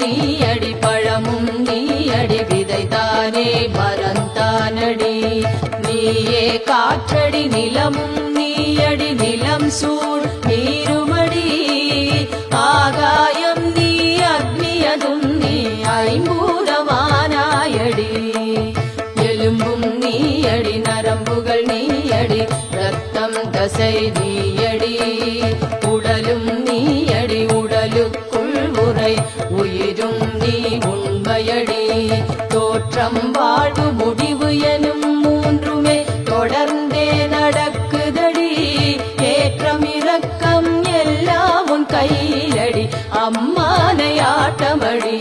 நீயடி பழமும் நீயடி விதைதானே மரந்தானடி நீயே காற்றடி நிலமும் நீயடி நிலம் சூழ் நீருமடி ஆகாயம் நீ அக்னியதும் நீ ஐம்பூதமானாயடி எலும்பும் நீயடி நரம்புகள் நீயடி ரத்தம் தசை நீயடி உடலும் நீயடி உடலுக்குள் உரை உயிரும் நீ உண்மையடி தோற்றம் வாழ்வு முடிவு எனும் மூன்றுமே தொடர்ந்தே நடக்குதடி ஏற்றம் இரக்கம் எல்லாம் உன் கையிலடி அம்மானை ஆட்டமடி